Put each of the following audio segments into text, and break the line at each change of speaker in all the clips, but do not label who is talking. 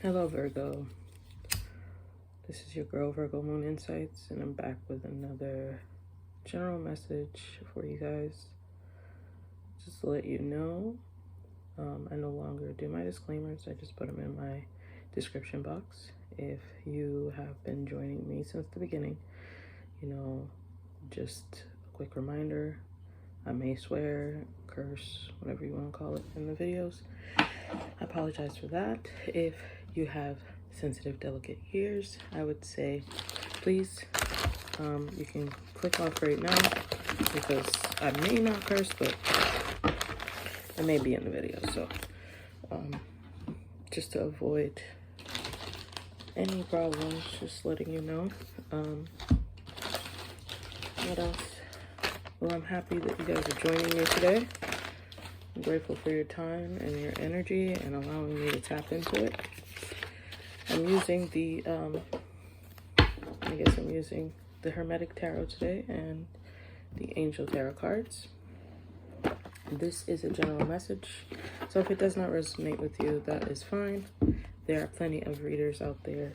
Hello, Virgo. This is your girl, Virgo Moon Insights, and I'm back with another general message for you guys. Just to let you know, I no longer do my disclaimers. I just put them in my description box. If you have been joining me since the beginning, just a quick reminder, I may swear, curse, whatever you want to call it in the videos. I apologize for that. If you have sensitive, delicate ears, I would say please, you can click off right now because I may not curse, but it may be in the video. So just to avoid any problems, just letting you know. What else? Well, I'm happy that you guys are joining me today. I'm grateful for your time and your energy and allowing me to tap into it. I'm using the, I'm using the Hermetic Tarot today and the Angel Tarot cards. This is a general message, so if it does not resonate with you, that is fine. There are plenty of readers out there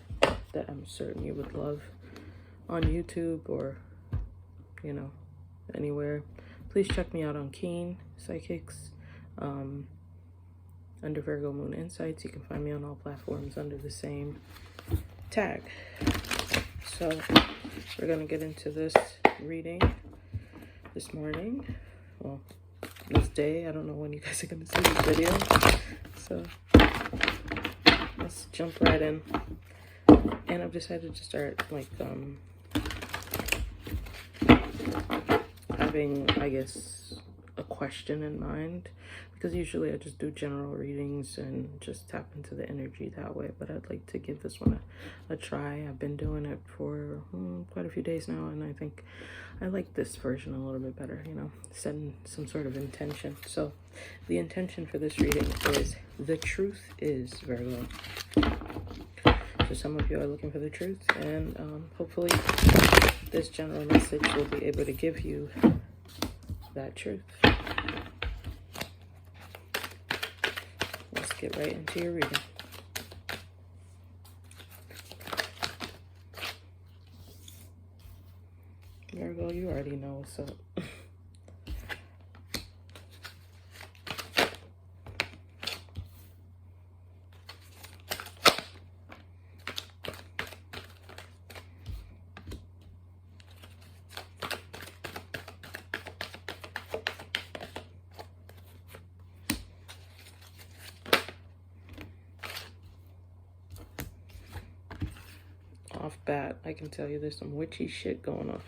that I'm certain you would love on YouTube or, anywhere. Please check me out on Keen Psychics. Under Virgo Moon Insights. You can find me on all platforms under the same tag. So we're going to get into this reading this morning. Well, this day. I don't know when you guys are going to see this video. So let's jump right in. And I've decided to start having, I guess, a question in mind, because usually I just do general readings and just tap into the energy that way, but I'd like to give this one a try. I've been doing it for quite a few days now, and I think I like this version a little bit better, setting some sort of intention. So the intention for this reading is the truth is, Virgo. So some of you are looking for the truth, and hopefully this general message will be able to give you that truth. Let's get right into your reading. Virgo, you already know what's up. Off bat, I can tell you there's some witchy shit going on.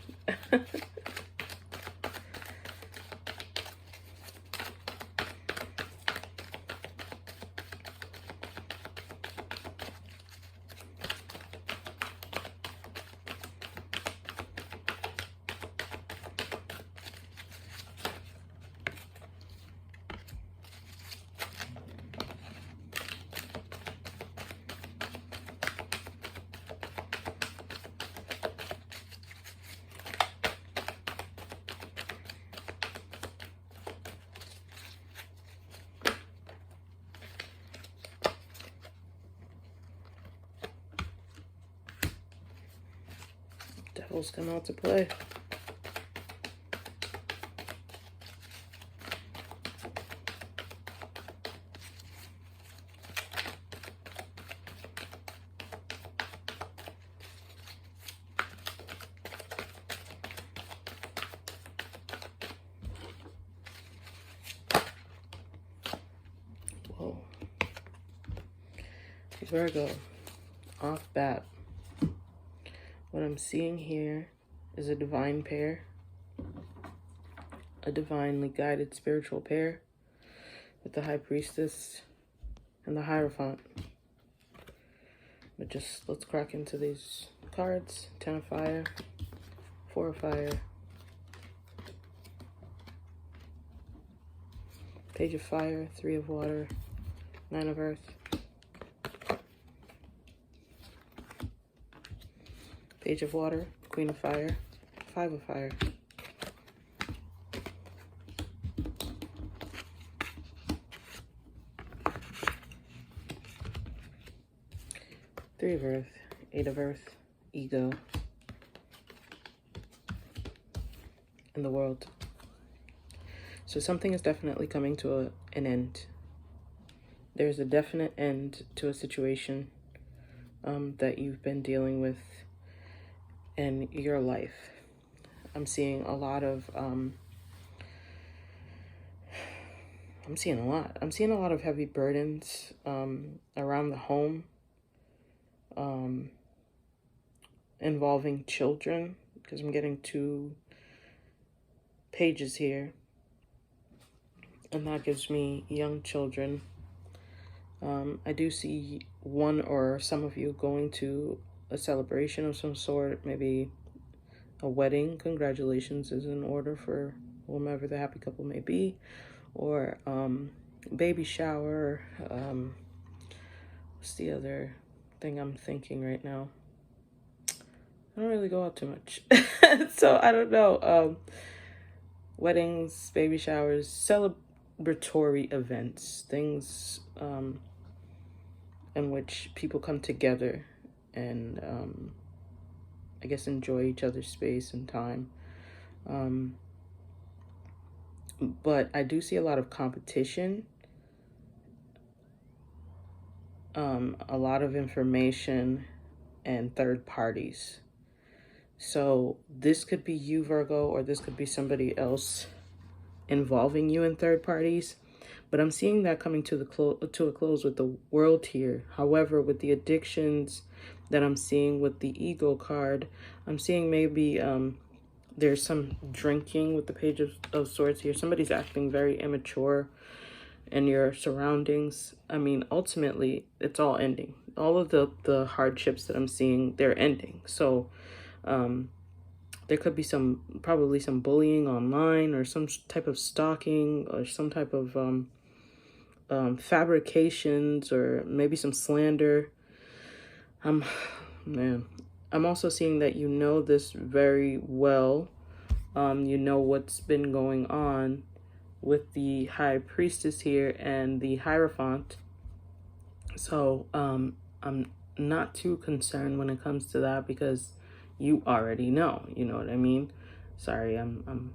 Devils come out to play. Whoa. Virgo, off bat. What I'm seeing here is a divine pair, a divinely guided spiritual pair with the High Priestess and the Hierophant. But just let's crack into these cards. 10 of Fire, 4 of Fire, Page of Fire, 3 of Water, 9 of Earth, Page of Water, Queen of Fire, 5 of Fire, Three of Earth, Eight of Earth, Ego, and the World. So something is definitely coming to an end. There's a definite end to a situation that you've been dealing with in your life. I'm seeing a lot of, I'm seeing a lot of heavy burdens around the home, involving children, because I'm getting 2 pages here, and that gives me young children. I do see one or some of you going to a celebration of some sort, maybe a wedding. Congratulations is in order for whomever the happy couple may be, or baby shower. What's the other thing I'm thinking right now? I don't really go out too much, so I don't know. Weddings, baby showers, celebratory events, things in which people come together and I guess enjoy each other's space and time. But I do see a lot of competition, a lot of information, and third parties. So this could be you, Virgo, or this could be somebody else involving you in third parties. But I'm seeing that coming to a close with the World here. However, with the addictions that I'm seeing with the Ego card, I'm seeing maybe there's some drinking with the Page of Swords here. Somebody's acting very immature in your surroundings. I mean, ultimately, it's all ending. All of the hardships that I'm seeing, they're ending. So there could be probably some bullying online, or some type of stalking, or some type of fabrications, or maybe some slander. Man, I'm also seeing that you know this very well. You know what's been going on with the High Priestess here and the Hierophant. So I'm not too concerned when it comes to that, because you already know, you know what I mean? Sorry, I'm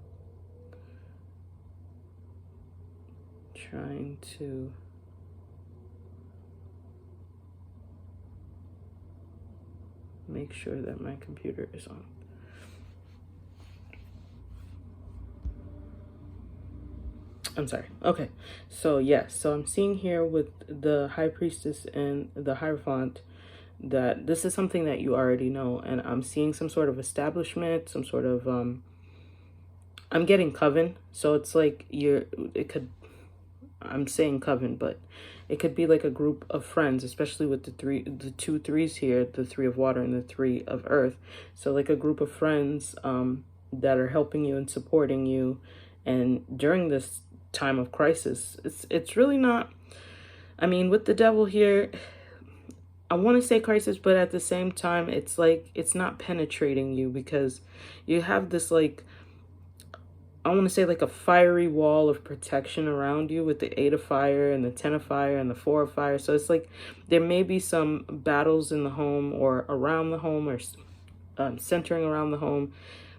trying to make sure that my computer is on. I'm sorry. Okay. So yes, so I'm seeing here with the High Priestess and the Hierophant that this is something that you already know, and I'm seeing some sort of establishment, some sort of I'm getting coven. So it's like I'm saying coven, but it could be like a group of friends, especially with the 2 threes here, the 3 of water and the 3 of earth. So like a group of friends that are helping you and supporting you, and during this time of crisis, it's really not, I mean, with the Devil here, I want to say crisis, but at the same time, it's like it's not penetrating you, because you have this, like, I want to say like a fiery wall of protection around you with the 8 of fire and the 10 of fire and the 4 of fire. So it's like there may be some battles in the home or around the home, or centering around the home,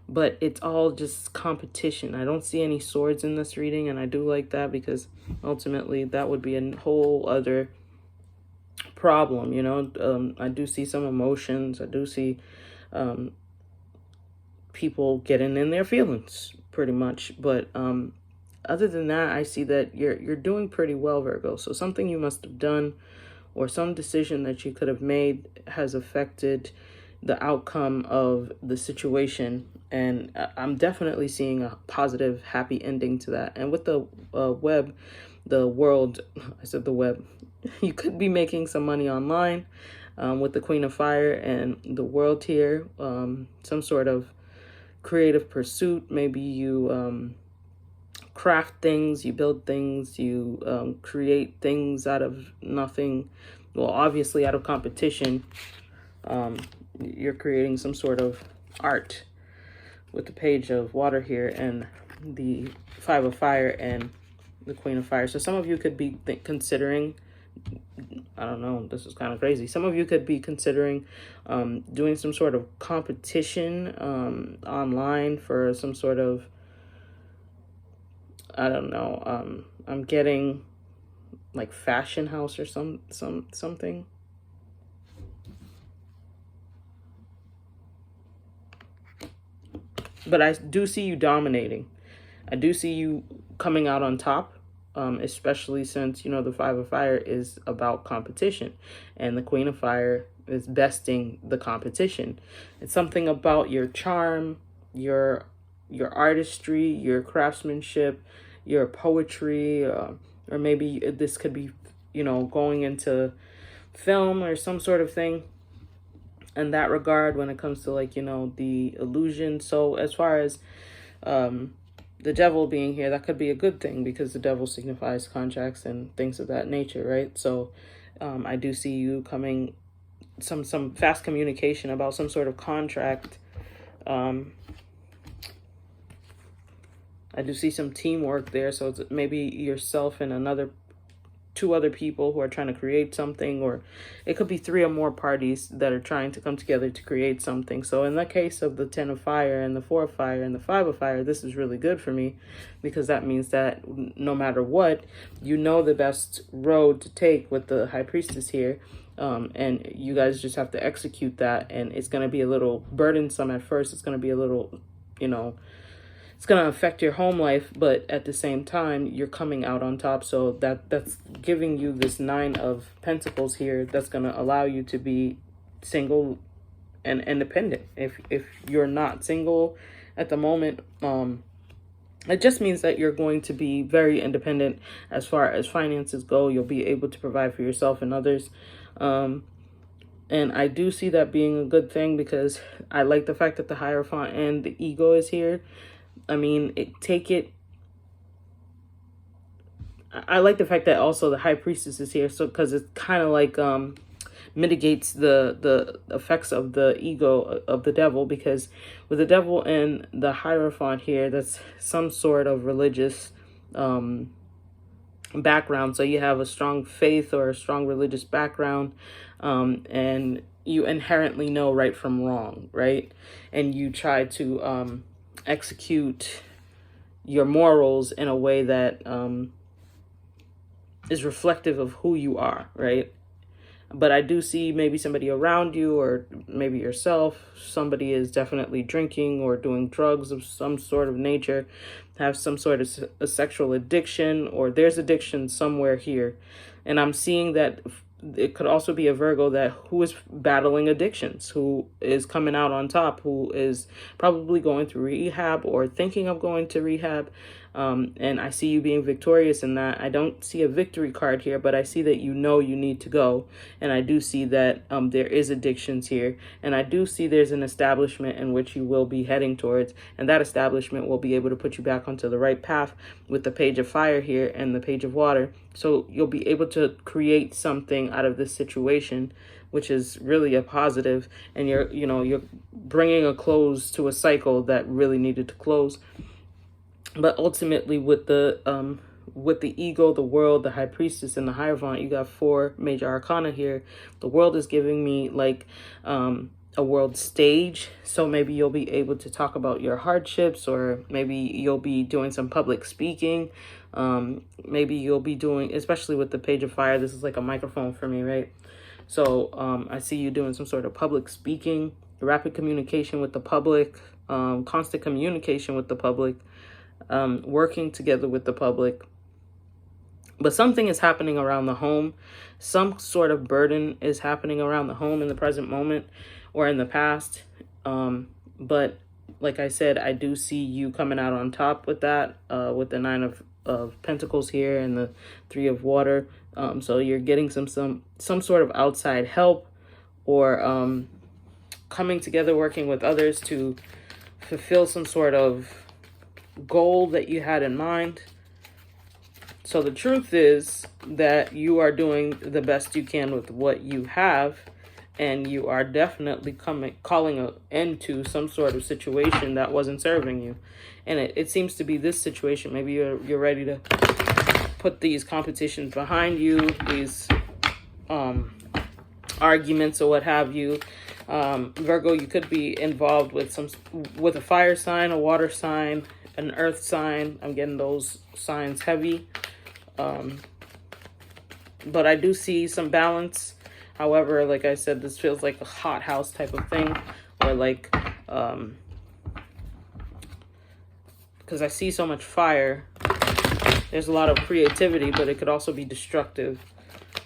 but it's all just competition. I don't see any swords in this reading, and I do like that, because ultimately that would be a whole other problem, you know. I do see some emotions. I do see people getting in their feelings, pretty much. But other than that, I see that you're doing pretty well, Virgo. So something you must have done, or some decision that you could have made, has affected the outcome of the situation, and I'm definitely seeing a positive, happy ending to that. And with the the world, I said the web, you could be making some money online with the Queen of Fire and the World here, some sort of creative pursuit. Maybe you craft things, you build things, you create things out of nothing. Well, obviously out of competition. You're creating some sort of art with the Page of Water here and the 5 of Fire and the Queen of Fire. So some of you could be considering I don't know, this is kind of crazy. Some of you could be considering doing some sort of competition online for some sort of, I don't know, I'm getting like fashion house or something. But I do see you dominating. I do see you coming out on top, especially since, you know, the Five of Fire is about competition and the Queen of Fire is besting the competition. It's something about your charm, your artistry, your craftsmanship, your poetry, or maybe this could be, you know, going into film or some sort of thing in that regard when it comes to, like, you know, the illusion. So as far as the devil being here, that could be a good thing because the devil signifies contracts and things of that nature, right? So I do see you coming, some fast communication about some sort of contract. I do see some teamwork there. So it's maybe yourself and two other people who are trying to create something, or it could be 3 or more parties that are trying to come together to create something. So in the case of the 10 of Fire and the 4 of Fire and the 5 of Fire, this is really good for me because that means that no matter what, you know the best road to take with the High Priestess here. And you guys just have to execute that, and it's going to be a little burdensome at first. It's going to be a little, you know, it's going to affect your home life, but at the same time, you're coming out on top. So that's giving you this 9 of Pentacles here. That's going to allow you to be single and independent. If you're not single at the moment, it just means that you're going to be very independent as far as finances go. You'll be able to provide for yourself and others. And I do see that being a good thing because I like the fact that the Hierophant and the Ego is here. I mean, I like the fact that also the High Priestess is here, so because it kind of like mitigates the effects of the ego of the devil, because with the devil and the Hierophant here, that's some sort of religious background. So you have a strong faith or a strong religious background, and you inherently know right from wrong, right? And you try to execute your morals in a way that is reflective of who you are, right? But I do see maybe somebody around you, or maybe yourself, somebody is definitely drinking or doing drugs of some sort of nature, have some sort of a sexual addiction, or there's addiction somewhere here. And I'm seeing that it could also be a Virgo who is battling addictions, who is coming out on top, who is probably going through rehab or thinking of going to rehab. And I see you being victorious in that. I don't see a victory card here, but I see that you know you need to go. And I do see that there is addictions here. And I do see there's an establishment in which you will be heading towards. And that establishment will be able to put you back onto the right path with the Page of Fire here and the Page of Water. So you'll be able to create something out of this situation, which is really a positive. And you're bringing a close to a cycle that really needed to close. But ultimately, with the ego, the world, the High Priestess, and the Hierophant, you got 4 major arcana here. The world is giving me like a world stage. So maybe you'll be able to talk about your hardships, or maybe you'll be doing some public speaking. Maybe you'll be doing, especially with the Page of Fire, this is like a microphone for me, right? So I see you doing some sort of public speaking, rapid communication with the public, constant communication with the public. Working together with the public. But something is happening around the home. Some sort of burden is happening around the home in the present moment or in the past. But like I said, I do see you coming out on top with that, with the 9 of Pentacles here and the 3 of Water. So you're getting some sort of outside help, or coming together, working with others to fulfill some sort of goal that you had in mind. So the truth is that you are doing the best you can with what you have, and you are definitely calling an end to some sort of situation that wasn't serving you. And it seems to be this situation. Maybe you're ready to put these competitions behind you, these arguments or what have you. Virgo, you could be involved with a fire sign, a water sign, an earth sign. I'm getting those signs heavy. But I do see some balance. However, like I said, this feels like a hothouse type of thing, or like, because I see so much fire. There's a lot of creativity, but it could also be destructive.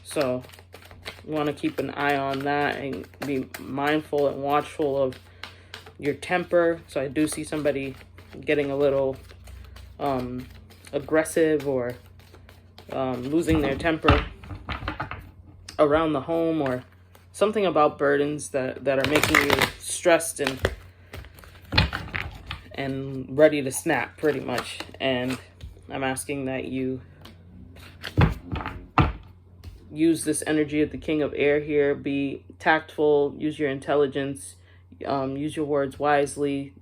So you want to keep an eye on that and be mindful and watchful of your temper. So I do see somebody getting a little aggressive or losing their temper around the home, or something about burdens that are making you stressed and ready to snap, pretty much. And I'm asking that you use this energy of the King of Air here. Be tactful, use your intelligence, use your words wisely.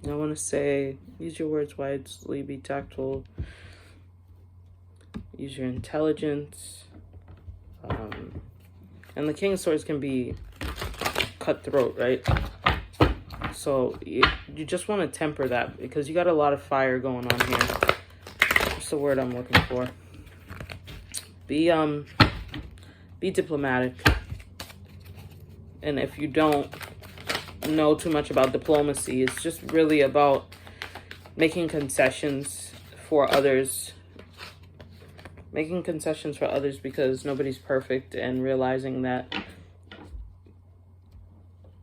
I want to say, use your words wisely, be tactful, use your intelligence. And the King of Swords can be cutthroat, right? So you just want to temper that, because you got a lot of fire going on here. What's the word I'm looking for? Be diplomatic. And if you don't know too much about diplomacy, it's just really about making concessions for others. Making concessions for others because nobody's perfect, and realizing that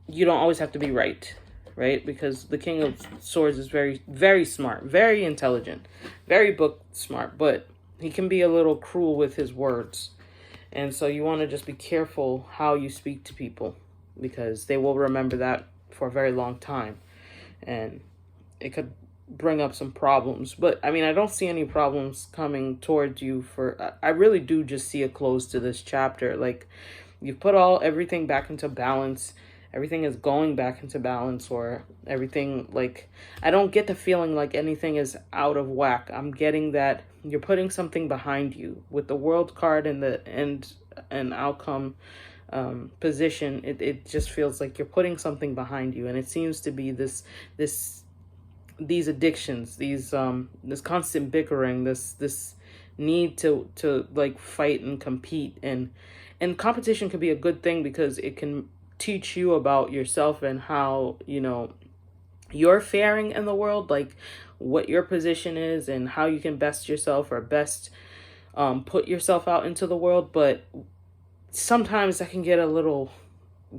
you don't always have to be right? Because the King of Swords is very, very smart, very intelligent, very book smart, but he can be a little cruel with his words. And so you want to just be careful how you speak to people, because they will remember that for a very long time. And it could bring up some problems. But I mean, I don't see any problems coming towards you. I really do just see a close to this chapter. Like, you've put everything back into balance. Everything is going back into balance, or everything, like, I don't get the feeling like anything is out of whack. I'm getting that you're putting something behind you with the World card and the end and outcome position. It just feels like you're putting something behind you, and it seems to be these addictions, this constant bickering, this need to like fight and compete. And competition could be a good thing, because it can teach you about yourself and how, you're faring in the world, like what your position is and how you can best yourself, or best put yourself out into the world. But sometimes that can get a little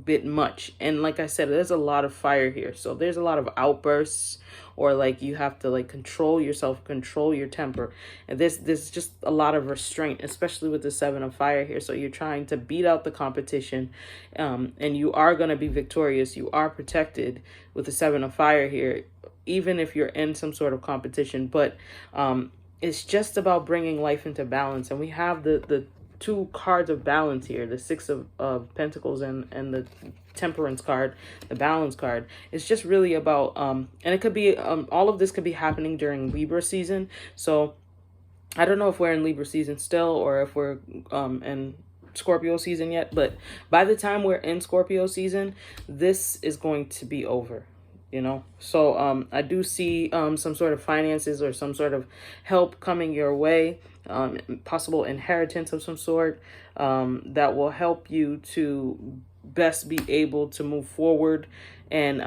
bit much. And like I said, there's a lot of fire here. So there's a lot of outbursts, or like you have to like control yourself, control your temper. And there's just a lot of restraint, especially with the Seven of Fire here. So you're trying to beat out the competition, and you are going to be victorious. You are protected with the Seven of Fire here, even if you're in some sort of competition. But it's just about bringing life into balance. And we have the two cards of balance here, the Six of Pentacles and the Temperance card, the Balance card. It's just really about and it could be all of this could be happening during Libra season. So I don't know if we're in Libra season still, or if we're in Scorpio season yet, but by the time we're in Scorpio season, this is going to be over. So I do see some sort of finances or some sort of help coming your way, possible inheritance of some sort that will help you to best be able to move forward. And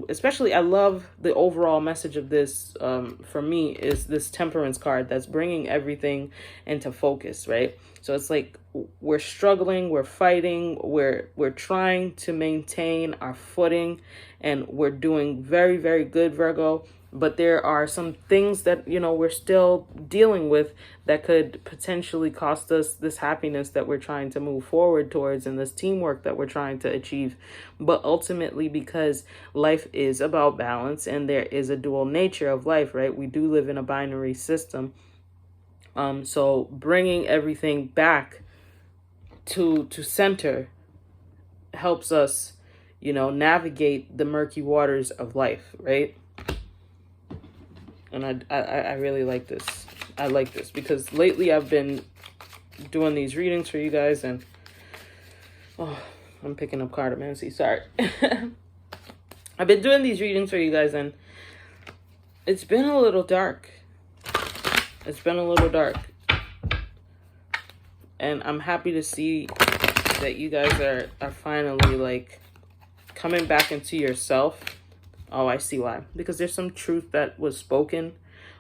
especially, I love the overall message of this for me is this Temperance card that's bringing everything into focus, right? So it's like we're struggling, we're fighting, we're trying to maintain our footing, and we're doing very, very good, Virgo. But there are some things that, we're still dealing with that could potentially cost us this happiness that we're trying to move forward towards, and this teamwork that we're trying to achieve. But ultimately, because life is about balance and there is a dual nature of life, right? We do live in a binary system. So bringing everything back to center helps us, navigate the murky waters of life, right? And I really like this. I like this because lately I've been doing these readings for you guys, and I'm picking up cartomancy. Sorry. I've been doing these readings for you guys, and it's been a little dark. It's been a little dark. And I'm happy to see that you guys are finally like coming back into yourself. Oh, I see why. Because there's some truth that was spoken,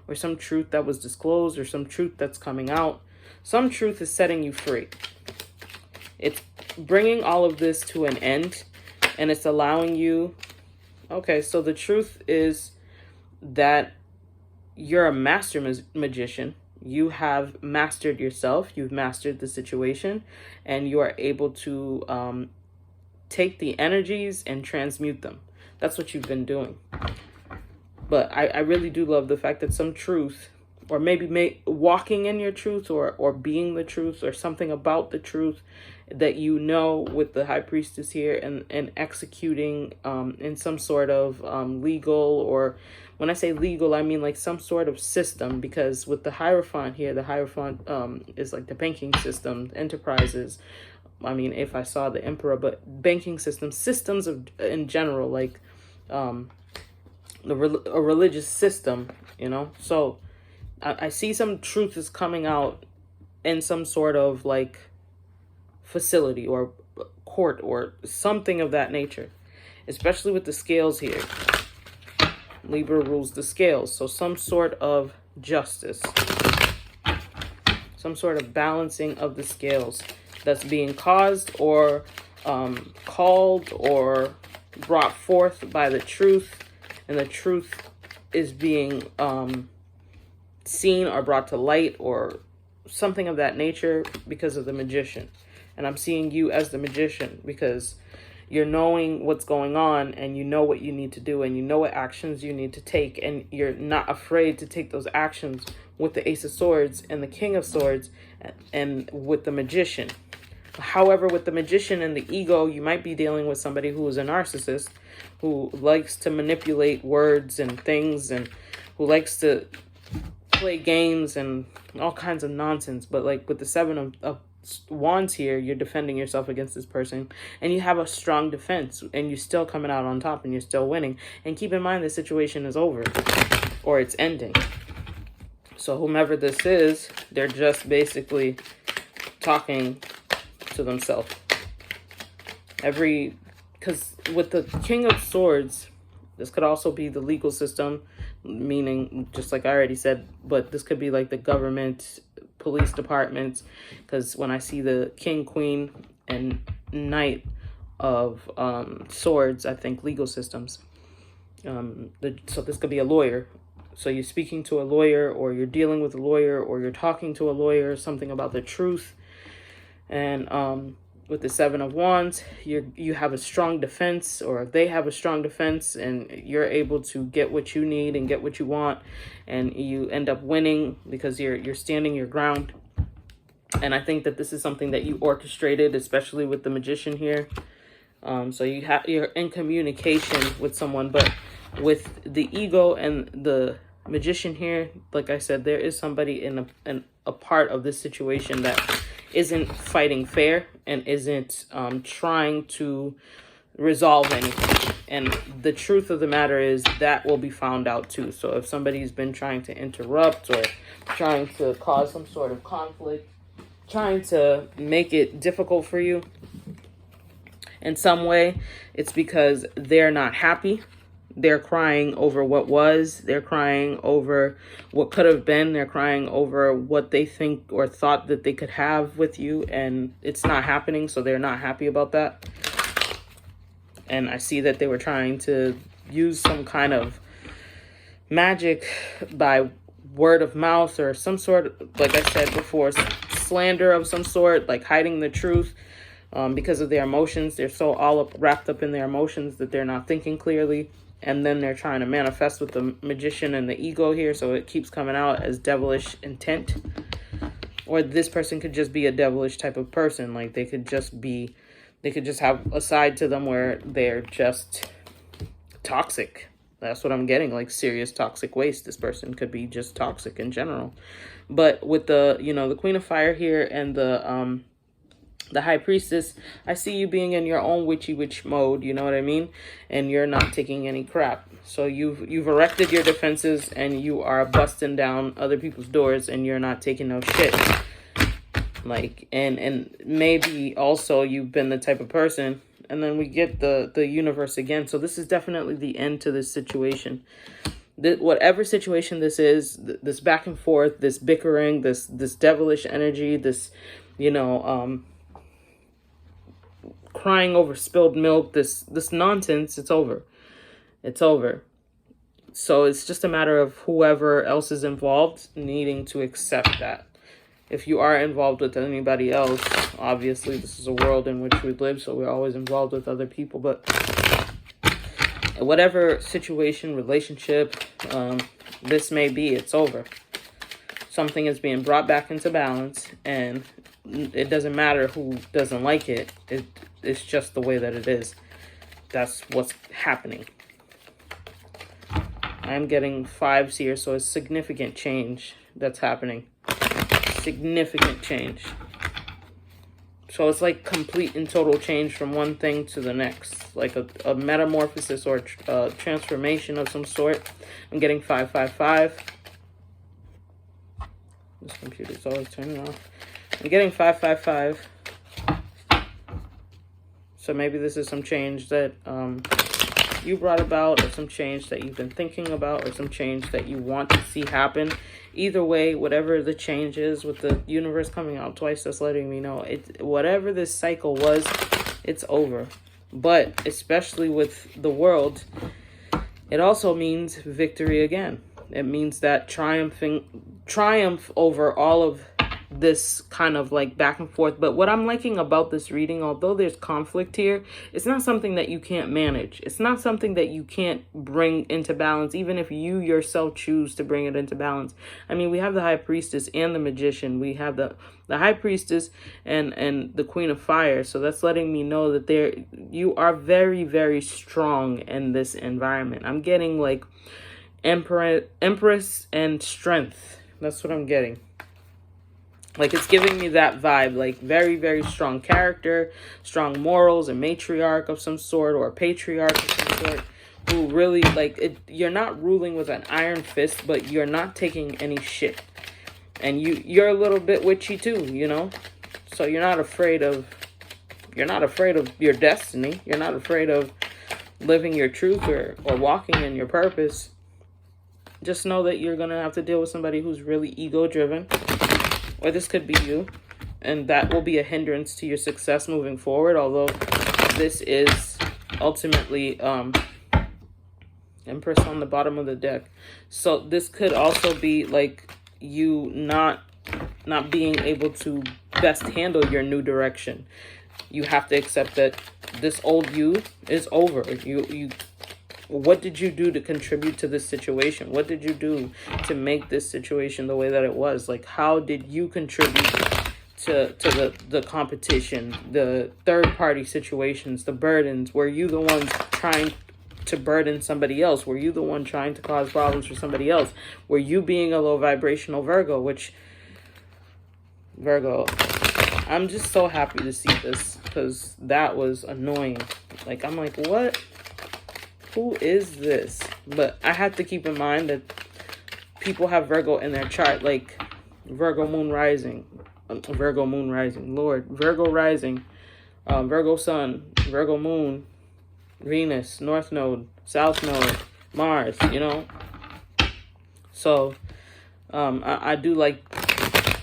or some truth that was disclosed, or some truth that's coming out. Some truth is setting you free. It's bringing all of this to an end, and it's allowing you... Okay, so the truth is that you're a master magician. You have mastered yourself. You've mastered the situation, and you are able to take the energies and transmute them. That's what you've been doing. But I really do love the fact that some truth, or maybe walking in your truth, or being the truth, or something about the truth that with the High Priestess here, and executing in some sort of legal, or when I say legal, I mean like some sort of system, because with the Hierophant here, the Hierophant is like the banking system, enterprises. I mean, if I saw the Emperor, but banking systems in general, like a religious system, So I see some truth is coming out in some sort of like facility or court or something of that nature, especially with the scales here. Libra rules the scales, so some sort of justice, some sort of balancing of the scales that's being caused or called or brought forth by the truth, and the truth is being seen or brought to light or something of that nature because of the Magician. And I'm seeing you as the Magician because you're knowing what's going on, and you know what you need to do, and you know what actions you need to take, and you're not afraid to take those actions with the Ace of Swords and the King of Swords and with the Magician. However, with the Magician and the ego, you might be dealing with somebody who is a narcissist, who likes to manipulate words and things, and who likes to play games and all kinds of nonsense. But like with the Seven of Wands here, you're defending yourself against this person, and you have a strong defense, and you're still coming out on top, and you're still winning. And keep in mind, the situation is over, or it's ending. So whomever this is, they're just basically talking to themselves. Because with the King of Swords, this could also be the legal system, meaning, just like I already said, but this could be like the government, police departments, because when I see the King, Queen, and Knight of Swords, I think legal systems. So this could be a lawyer. So you're speaking to a lawyer, or you're dealing with a lawyer, or you're talking to a lawyer, something about the truth. And with the Seven of Wands, you have a strong defense, or they have a strong defense, and you're able to get what you need and get what you want, and you end up winning because you're standing your ground. And I think that this is something that you orchestrated, especially with the Magician here. So you're in communication with someone, but with the ego and the Magician here, like I said, there is somebody in a part of this situation that isn't fighting fair and isn't trying to resolve anything. And the truth of the matter is that will be found out too. So if somebody's been trying to interrupt or trying to cause some sort of conflict, trying to make it difficult for you in some way, it's because they're not happy. They're crying over what was. They're crying over what could have been. They're crying over what they think or thought that they could have with you, and it's not happening, so they're not happy about that. And I see that they were trying to use some kind of magic by word of mouth or some sort of, like I said before, slander of some sort, like hiding the truth. Because of their emotions. They're so wrapped up in their emotions that they're not thinking clearly. and then they're trying to manifest with the Magician and the ego here, so it keeps coming out as devilish intent. Or this person could just be a devilish type of person. Like they could just have a side to them where they're just toxic. That's what I'm getting, like serious toxic waste. This person could be just toxic in general. But with the, you know, the Queen of Fire here and the High Priestess, I see you being in your own witchy witch mode, you know what I mean? And you're not taking any crap. So you've erected your defenses and you are busting down other people's doors and you're not taking no shit. Like, and maybe also you've been the type of person, and then we get the universe again. So this is definitely the end to this situation. Whatever situation this is, this back and forth, this bickering, this devilish energy, this, you know, crying over spilled milk, this nonsense, it's over. It's over. So it's just a matter of whoever else is involved needing to accept that. If you are involved with anybody else, obviously this is a world in which we live, so we're always involved with other people. But whatever situation, relationship, this may be, it's over. Something is being brought back into balance, and it doesn't matter who doesn't like it. It's just the way that it is. That's what's happening. I'm getting 5s here, so it's significant change that's happening. Significant change. So it's like complete and total change from one thing to the next. Like a metamorphosis or a transformation of some sort. I'm getting 555. This computer's always turning off. I'm getting 555. So maybe this is some change that you brought about, or some change that you've been thinking about, or some change that you want to see happen. Either way, whatever the change is, with the universe coming out twice, that's letting me know whatever this cycle was, it's over. But especially with the world, it also means victory again. It means that triumph over all of this kind of like back and forth. But what I'm liking about this reading, although there's conflict here, it's not something that you can't manage. It's not something that you can't bring into balance, even if you yourself choose to bring it into balance. I mean, we have the High Priestess and the Magician. We have the High Priestess and the Queen of Fire. So that's letting me know that you are very, very strong in this environment. I'm getting like Empress and strength. That's what I'm getting. Like, it's giving me that vibe, like very, very strong character, strong morals, a matriarch of some sort, or a patriarch of some sort, who really, like, you're not ruling with an iron fist, but you're not taking any shit. And you're a little bit witchy too, you know? So you're not afraid of your destiny. You're not afraid of living your truth or walking in your purpose. Just know that you're going to have to deal with somebody who's really ego-driven. Or this could be you, and that will be a hindrance to your success moving forward, although this is ultimately Empress on the bottom of the deck. So this could also be like you not being able to best handle your new direction. You have to accept that this old you is over. What did you do to contribute to this situation? What did you do to make this situation the way that it was? Like, how did you contribute to the competition, the third-party situations, the burdens? Were you the ones trying to burden somebody else? Were you the one trying to cause problems for somebody else? Were you being a low vibrational Virgo? Virgo, I'm just so happy to see this, because that was annoying. Like, I'm like, what? Who is this? But I have to keep in mind that people have Virgo in their chart, like Virgo moon rising, Lord, Virgo rising, Virgo sun, Virgo moon, Venus, North Node, South Node, Mars, you know? So I do like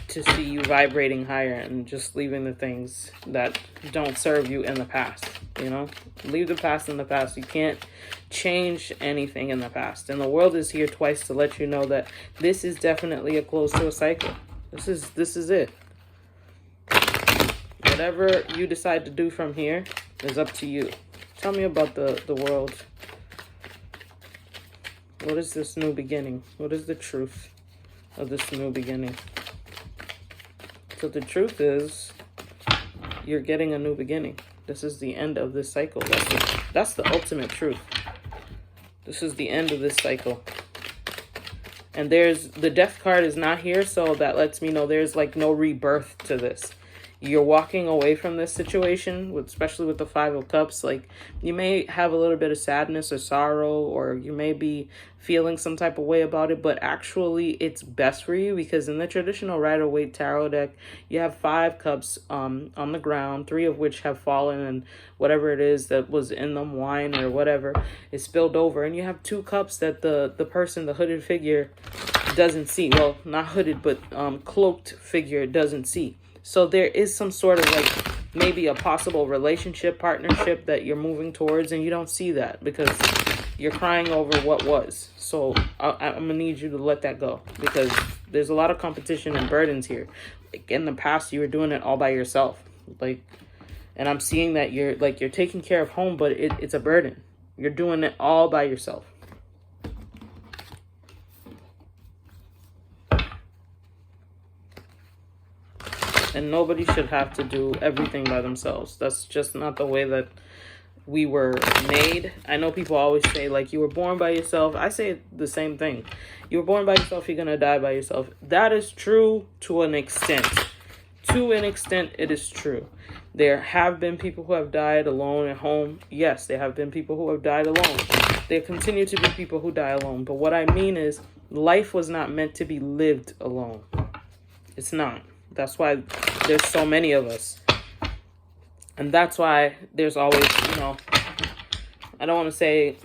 to see you vibrating higher and just leaving the things that don't serve you in the past, you know? Leave the past in the past. You can't change anything in the past. And the world is here twice to let you know that this is definitely a close to a cycle. This is it. Whatever you decide to do from here is up to you. Tell me about the world. What is this new beginning? What is the truth of this new beginning? So the truth is, you're getting a new beginning. This is the end of this cycle. That's the ultimate truth. This is the end of this cycle. And the death card is not here, so that lets me know there's like no rebirth to this. You're walking away from this situation, especially with the Five of Cups. Like, you may have a little bit of sadness or sorrow, or you may be feeling some type of way about it, but actually it's best for you, because in the traditional Rider-Waite tarot deck, you have 5 cups on the ground, 3 of which have fallen, and whatever it is that was in them, wine or whatever, is spilled over. And you have 2 cups that the person, the hooded figure, doesn't see. Well, not hooded, but cloaked figure doesn't see. So there is some sort of like maybe a possible relationship, partnership that you're moving towards, and you don't see that because you're crying over what was. So I'm going to need you to let that go, because there's a lot of competition and burdens here. Like, in the past, you were doing it all by yourself. Like, and I'm seeing that you're taking care of home, but it's a burden. You're doing it all by yourself. And nobody should have to do everything by themselves. That's just not the way that we were made. I know people always say, like, you were born by yourself. I say the same thing. You were born by yourself, you're going to die by yourself. That is true to an extent. To an extent, it is true. There have been people who have died alone at home. Yes, there have been people who have died alone. There continue to be people who die alone. But what I mean is, life was not meant to be lived alone. It's not. That's why there's so many of us. And that's why there's always, I don't want to say,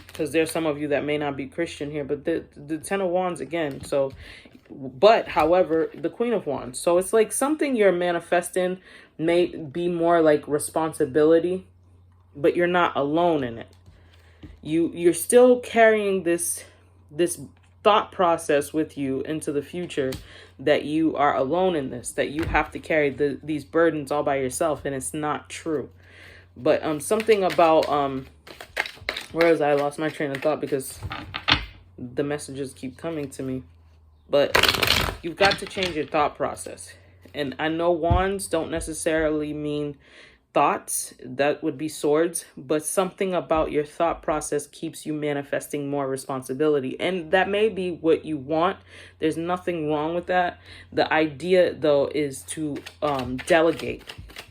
because there's some of you that may not be Christian here, but the 10 of Wands again. So, but however, the Queen of Wands. So it's like something you're manifesting may be more like responsibility, but you're not alone in it. You're still carrying this thought process with you into the future, that you are alone in this, that you have to carry these burdens all by yourself, and it's not true. But something about I lost my train of thought because the messages keep coming to me. But you've got to change your thought process. And I know wands don't necessarily mean thoughts, that would be swords, but something about your thought process keeps you manifesting more responsibility. And that may be what you want. There's nothing wrong with that. The idea, though, is to delegate.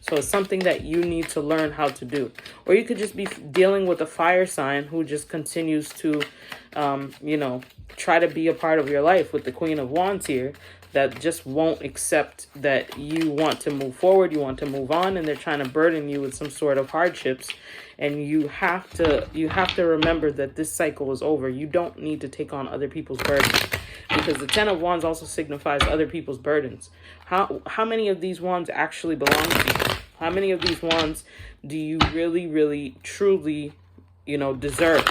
So it's something that you need to learn how to do. Or you could just be dealing with a fire sign who just continues to, try to be a part of your life, with the Queen of Wands here, that just won't accept that you want to move forward, you want to move on, and they're trying to burden you with some sort of hardships. And you have to remember that this cycle is over. You don't need to take on other people's burdens, because the 10 of Wands also signifies other people's burdens. How many of these wands actually belong to you? How many of these wands do you really, really, truly, deserve?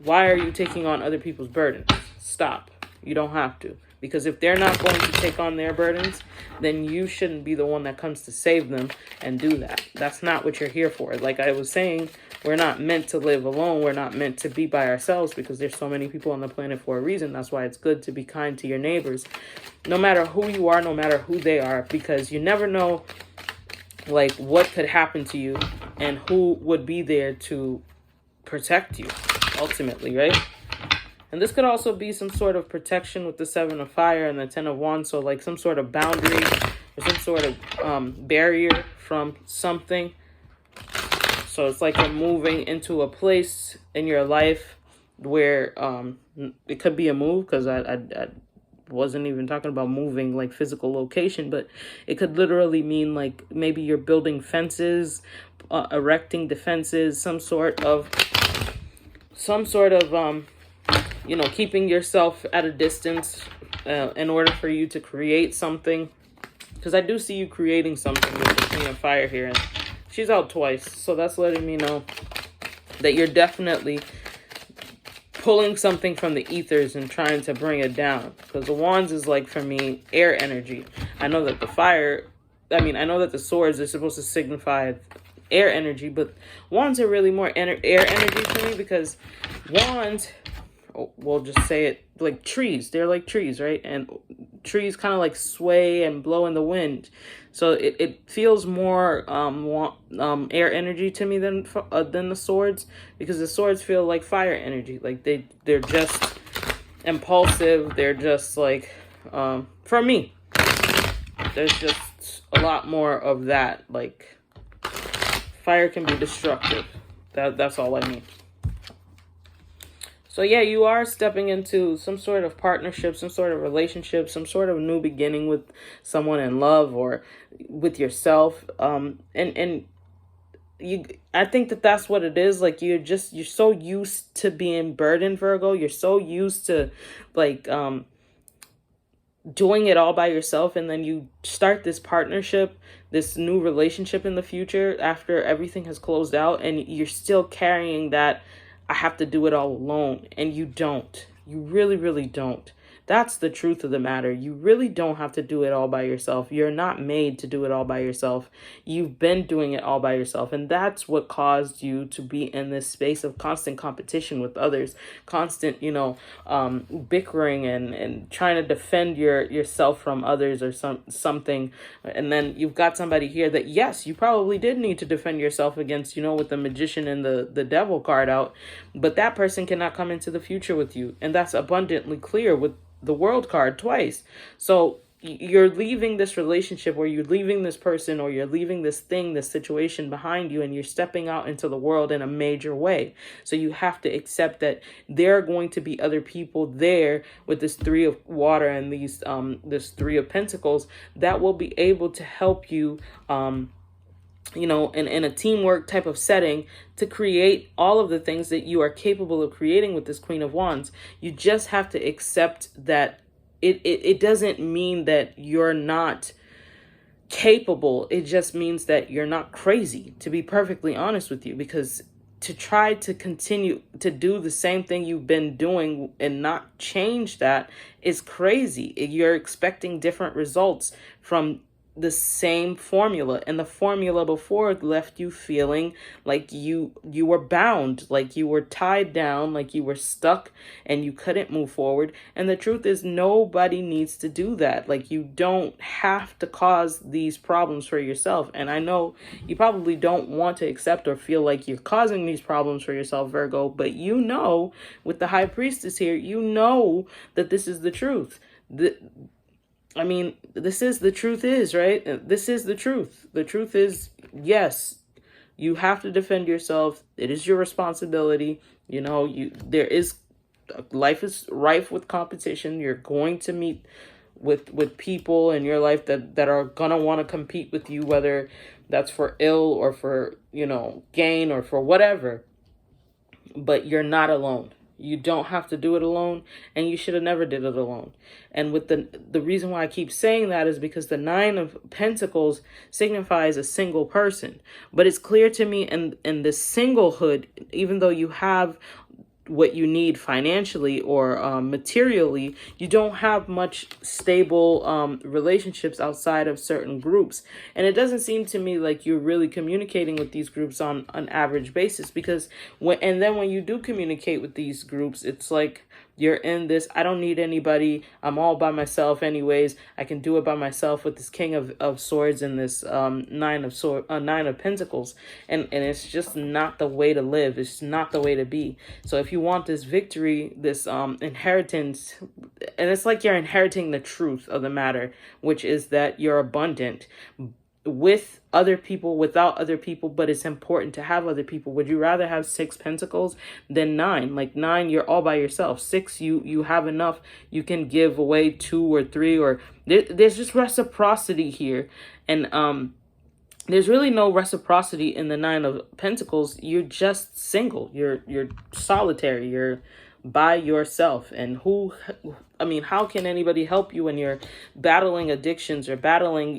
Why are you taking on other people's burdens? Stop. You don't have to. Because if they're not going to take on their burdens, then you shouldn't be the one that comes to save them and do that. That's not what you're here for. Like I was saying, we're not meant to live alone. We're not meant to be by ourselves, because there's so many people on the planet for a reason. That's why it's good to be kind to your neighbors, no matter who you are, no matter who they are, because you never know like what could happen to you and who would be there to protect you ultimately, right? And this could also be some sort of protection with the 7 of Fire and the 10 of Wands. So like some sort of boundary or some sort of barrier from something. So it's like you're moving into a place in your life where it could be a move, because I wasn't even talking about moving like physical location, but it could literally mean like maybe you're building fences, erecting defenses, some sort of keeping yourself at a distance in order for you to create something. Because I do see you creating something with the Queen of Fire here. And she's out twice. So that's letting me know that you're definitely pulling something from the ethers and trying to bring it down. Because the wands is like, for me, air energy. I know that I know that the swords are supposed to signify air energy, but wands are really more air energy for me, because wands we'll just say it like trees. They're like trees, right? And trees kind of like sway and blow in the wind. So it feels more air energy to me than the swords, because the swords feel like fire energy. Like they're just impulsive. They're just like, for me, there's just a lot more of that. Like, fire can be destructive. That's all I mean. So yeah, you are stepping into some sort of partnership, some sort of relationship, some sort of new beginning with someone in love or with yourself. And you, I think that that's what it is. Like, you're so used to being burdened, Virgo. You're so used to like doing it all by yourself, and then you start this partnership, this new relationship in the future after everything has closed out, and you're still carrying that I have to do it all alone. And you don't. You really, really don't. That's the truth of the matter. You really don't have to do it all by yourself. You're not made to do it all by yourself. You've been doing it all by yourself. And that's what caused you to be in this space of constant competition with others, constant, bickering and trying to defend yourself from others or something. And then you've got somebody here that, yes, you probably did need to defend yourself against, with the magician and the devil card out. But that person cannot come into the future with you. And that's abundantly clear with the world card twice. So you're leaving this relationship, or you're leaving this person, or you're leaving this thing, this situation behind you, and you're stepping out into the world in a major way. So you have to accept that there are going to be other people there with this Three of Water and this Three of Pentacles that will be able to help you in a teamwork type of setting to create all of the things that you are capable of creating with this Queen of Wands. You just have to accept that it doesn't mean that you're not capable. It just means that you're not crazy, to be perfectly honest with you, because to try to continue to do the same thing you've been doing and not change that is crazy. You're expecting different results from the same formula, and the formula before left you feeling like you were bound, like you were tied down, like you were stuck and you couldn't move forward. And the truth is, nobody needs to do that. Like, you don't have to cause these problems for yourself. And I know you probably don't want to accept or feel like you're causing these problems for yourself, Virgo, but with the High Priestess here, that this is the truth. This is the truth is, right? This is the truth. The truth is, yes, you have to defend yourself. It is your responsibility. Life is rife with competition. You're going to meet with people in your life that are going to want to compete with you, whether that's for ill or for, gain or for whatever. But you're not alone. You don't have to do it alone, and you should have never did it alone. And with the reason why I keep saying that is because the Nine of Pentacles signifies a single person. But it's clear to me in this singlehood, even though you have what you need financially or materially, you don't have much stable relationships outside of certain groups. And it doesn't seem to me like you're really communicating with these groups on an average basis, because when you do communicate with these groups, it's like you're in this, I don't need anybody, I'm all by myself anyways, I can do it by myself, with this King of Swords and this Nine of Pentacles. And it's just not the way to live. It's not the way to be. So if you want this victory, this inheritance, and it's like you're inheriting the truth of the matter, which is that you're abundant with other people, without other people, but it's important to have other people. Would you rather have 6 pentacles than 9? Like 9, you're all by yourself. 6, you have enough. You can give away 2 or 3, or there's just reciprocity here. And there's really no reciprocity in the 9 of Pentacles. You're just single. You're solitary. You're by yourself. And how can anybody help you when you're battling addictions or battling,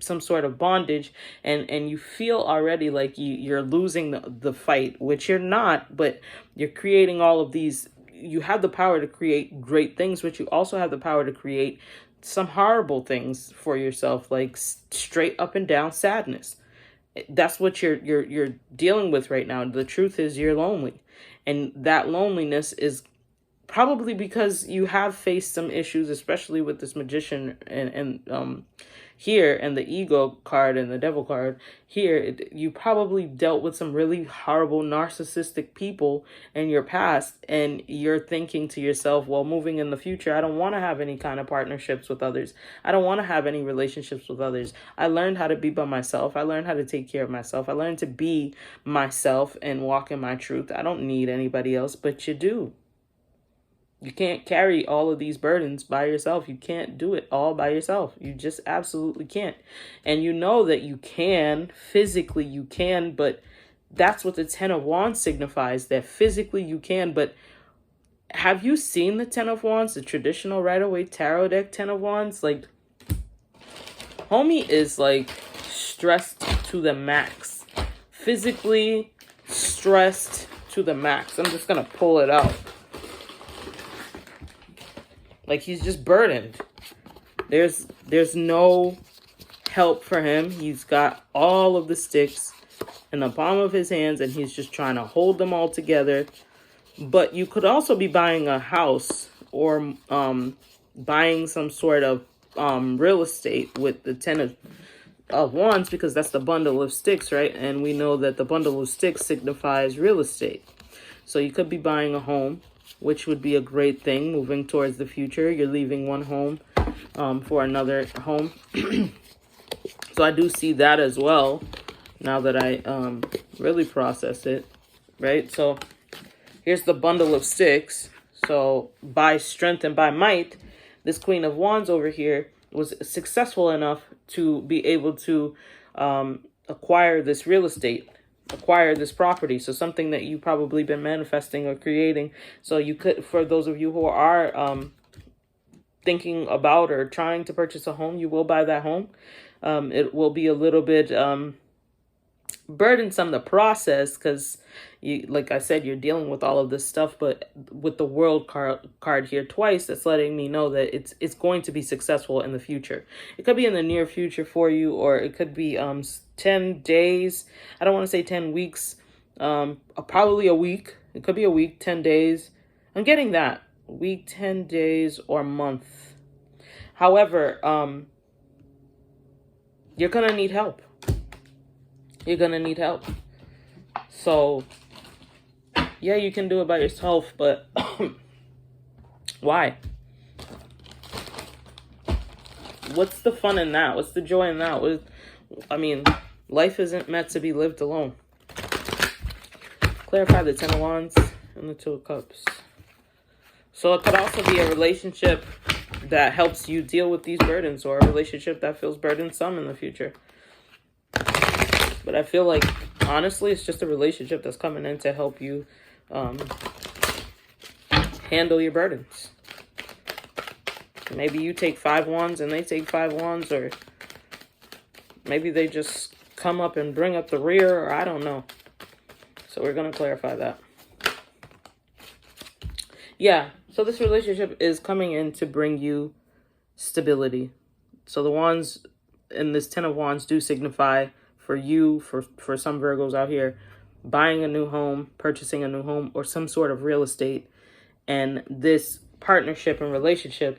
some sort of bondage, and you feel already like you're losing the fight, which you're not, but you're creating all of these. You have the power to create great things, but you also have the power to create some horrible things for yourself, like straight up and down sadness. That's what you're dealing with right now. The truth is, you're lonely, and that loneliness is probably because you have faced some issues, especially with this magician and here, and the ego card and the devil card here. You probably dealt with some really horrible narcissistic people in your past, and you're thinking to yourself, well, moving in the future, I don't want to have any kind of partnerships with others. I don't want to have any relationships with others. I learned how to be by myself. I learned how to take care of myself. I learned to be myself and walk in my truth. I don't need anybody else, but you do. You can't carry all of these burdens by yourself. You can't do it all by yourself. You just absolutely can't. And you know that you can, physically you can, but that's what the Ten of Wands signifies, that physically you can. But have you seen the Ten of Wands, the traditional Rider-Waite tarot deck Ten of Wands? Like, homie is like stressed to the max. Physically stressed to the max. I'm just going to pull it out. Like, he's just burdened. There's no help for him. He's got all of the sticks in the palm of his hands, and he's just trying to hold them all together. But you could also be buying a house or buying some sort of real estate with the Ten of Wands, because that's the bundle of sticks, right? And we know that the bundle of sticks signifies real estate. So you could be buying a home, which would be a great thing moving towards the future. You're leaving one home for another home. So I do see that as well, now that I really process it, right? So here's the bundle of sticks. So by strength and by might, this Queen of Wands over here was successful enough to be able to acquire this real estate, acquire this property. So something that you probably been manifesting or creating. So you could, for those of you who are thinking about or trying to purchase a home, you will buy that home. It will be a little bit burdensome, the process, because you, like I said, you're dealing with all of this stuff. But with the World card here twice, that's letting me know that it's going to be successful in the future. It could be in the near future for you, or it could be 10 days. I don't want to say 10 weeks. Probably a week. It could be a week, 10 days. I'm getting that. Week, 10 days, or month. However, you're going to need help. You're going to need help. So, yeah, you can do it by yourself, but why? What's the fun in that? What's the joy in that? I mean, life isn't meant to be lived alone. Clarify the Ten of Wands and the Two of Cups. So it could also be a relationship that helps you deal with these burdens, or a relationship that feels burdensome in the future. But I feel like, honestly, it's just a relationship that's coming in to help you handle your burdens. Maybe you take 5 wands and they take 5 wands, or maybe they just come up and bring up the rear, or I don't know. So we're going to clarify that. Yeah, so this relationship is coming in to bring you stability. So the wands in this Ten of Wands do signify for you, for some Virgos out here, buying a new home, purchasing a new home, or some sort of real estate. And this partnership and relationship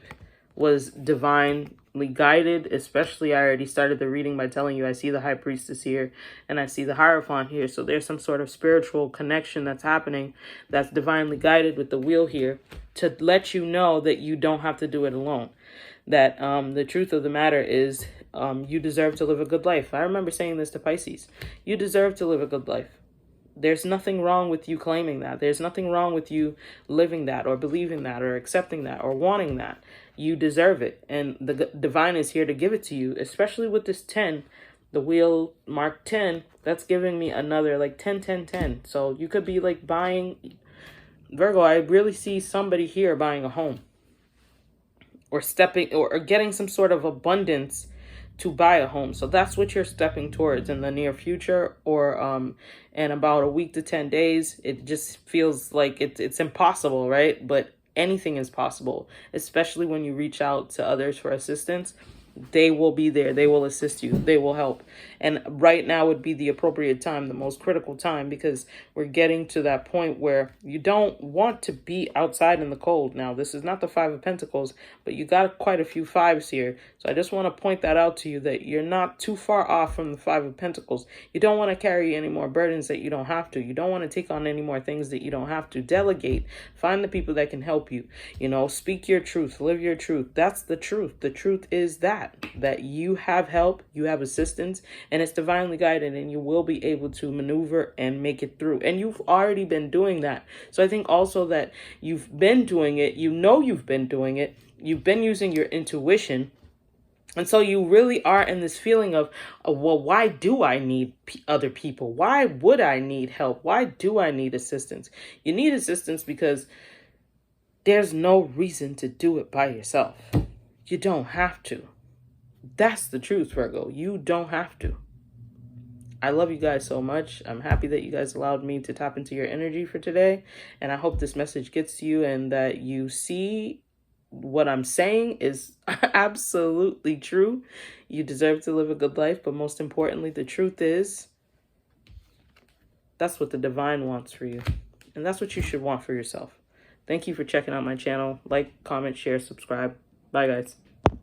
was divinely guided. Especially, I already started the reading by telling you I see the High Priestess here and I see the Hierophant here. So there's some sort of spiritual connection that's happening that's divinely guided with the wheel here to let you know that you don't have to do it alone. That the truth of the matter is you deserve to live a good life. I remember saying this to Pisces. You deserve to live a good life. There's nothing wrong with you claiming that. There's nothing wrong with you living that, or believing that, or accepting that, or wanting that. You deserve it. And the divine is here to give it to you, especially with this 10, the wheel marked 10. That's giving me another like 10, 10, 10. So you could be like buying, Virgo, I really see somebody here buying a home, or stepping or getting some sort of abundance to buy a home. So that's what you're stepping towards in the near future, or in about a week to 10 days. It just feels like it's impossible, right? But anything is possible, especially when you reach out to others for assistance. They will be there. They will assist you. They will help. And right now would be the appropriate time, the most critical time, because we're getting to that point where you don't want to be outside in the cold. Now, this is not the Five of Pentacles, but you got quite a few fives here. So I just want to point that out to you, that you're not too far off from the Five of Pentacles. You don't want to carry any more burdens that you don't have to. You don't want to take on any more things that you don't have to. Delegate. Find the people that can help you. You know, speak your truth. Live your truth. That's the truth. The truth is that you have help, you have assistance, and it's divinely guided, and you will be able to maneuver and make it through. And you've already been doing that. So I think also that you've been doing it. You know you've been doing it. You've been using your intuition. And so you really are in this feeling of, well, why do I need other people? Why would I need help? Why do I need assistance? You need assistance because there's no reason to do it by yourself. You don't have to. That's the truth, Virgo. You don't have to. I love you guys so much. I'm happy that you guys allowed me to tap into your energy for today. And I hope this message gets to you and that you see what I'm saying is absolutely true. You deserve to live a good life. But most importantly, the truth is, that's what the divine wants for you. And that's what you should want for yourself. Thank you for checking out my channel. Like, comment, share, subscribe. Bye, guys.